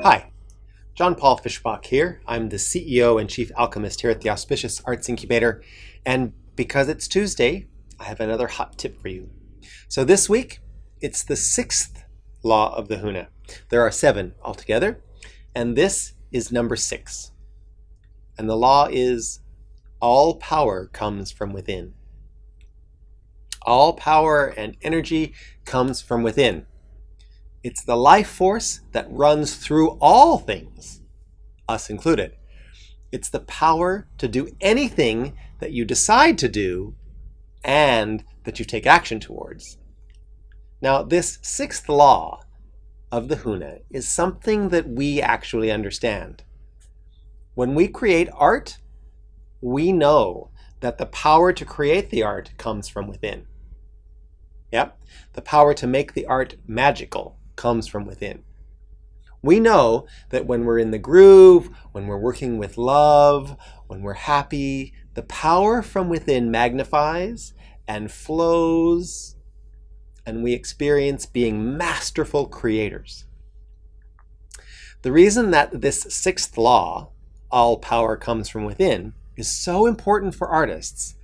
Hi, John Paul Fischbach here. I'm the CEO and Chief Alchemist here at the Auspicious Arts Incubator. And because it's Tuesday, I have another hot tip for you. So this week, it's the 6th law of the Huna. There are 7 altogether, and this is number 6. And the law is all power comes from within. All power and energy comes from within. It's the life force that runs through all things, us included. It's the power to do anything that you decide to do and that you take action towards. Now, this 6th law of the Huna is something that we actually understand. When we create art, we know that the power to create the art comes from within. Yep, the power to make the art magical comes from within. We know that when we're in the groove, when we're working with love, when we're happy, the power from within magnifies and flows, and we experience being masterful creators. The reason that this 6th law, all power comes from within, is so important for artists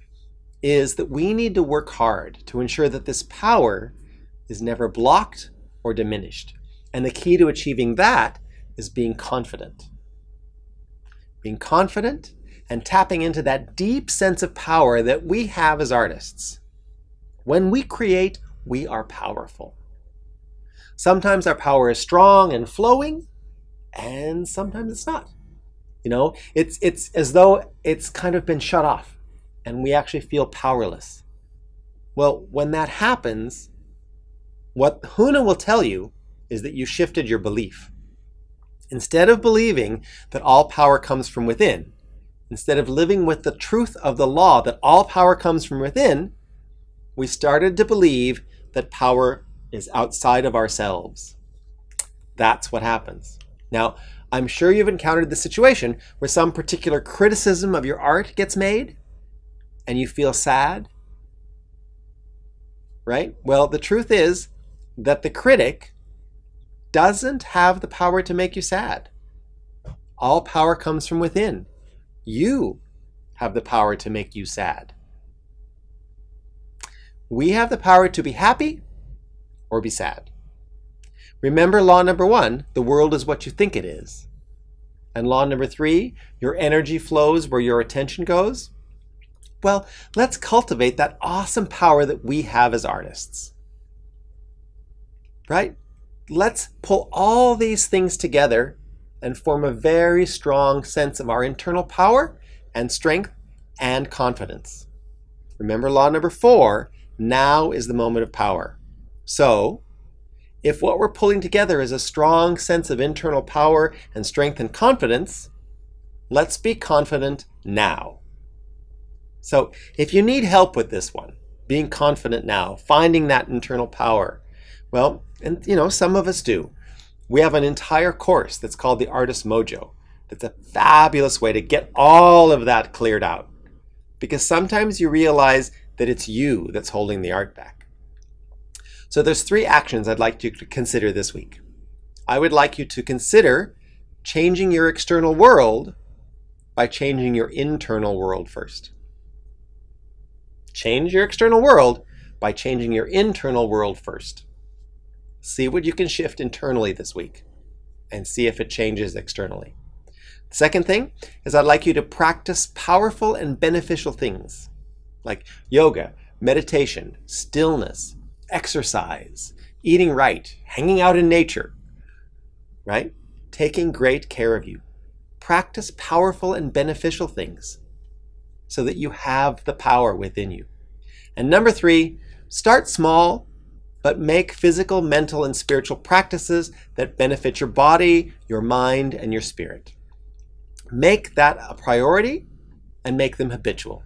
is that we need to work hard to ensure that this power is never blocked or diminished. And the key to achieving that is being confident. Being confident and tapping into that deep sense of power that we have as artists. When we create, we are powerful. Sometimes our power is strong and flowing, and sometimes it's not. You know, it's as though it's kind of been shut off and we actually feel powerless. Well, when that happens, what Huna will tell you is that you shifted your belief. Instead of believing that all power comes from within, instead of living with the truth of the law that all power comes from within, we started to believe that power is outside of ourselves. That's what happens. Now, I'm sure you've encountered the situation where some particular criticism of your art gets made and you feel sad, right? Well, the truth is that the critic doesn't have the power to make you sad. All power comes from within. You have the power to make you sad. We have the power to be happy or be sad. Remember law number 1, the world is what you think it is. And law number 3, your energy flows where your attention goes. Well, let's cultivate that awesome power that we have as artists. Right? Let's pull all these things together and form a very strong sense of our internal power and strength and confidence. Remember law number 4, now is the moment of power. So, if what we're pulling together is a strong sense of internal power and strength and confidence, let's be confident now. So, if you need help with this one, being confident now, finding that internal power, well, and you know, some of us do. We have an entire course that's called the Artist Mojo. That's a fabulous way to get all of that cleared out. Because sometimes you realize that it's you that's holding the art back. So there's 3 actions I'd like you to consider this week. I would like you to consider changing your external world by changing your internal world first. Change your external world by changing your internal world first. See what you can shift internally this week and see if it changes externally. The second thing is I'd like you to practice powerful and beneficial things like yoga, meditation, stillness, exercise, eating right, hanging out in nature, right? Taking great care of you. Practice powerful and beneficial things so that you have the power within you. And number 3, start small, but make physical, mental, and spiritual practices that benefit your body, your mind, and your spirit. Make that a priority and make them habitual.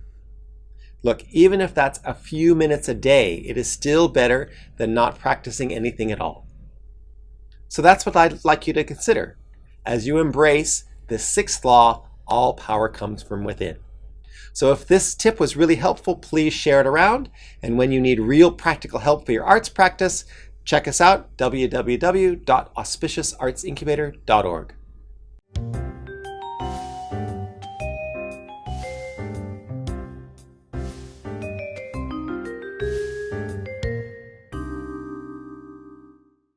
Look, even if that's a few minutes a day, it is still better than not practicing anything at all. So that's what I'd like you to consider as you embrace this 6th law, all power comes from within. So if this tip was really helpful, please share it around. And when you need real practical help for your arts practice, Check us out, www.auspiciousartsincubator.org.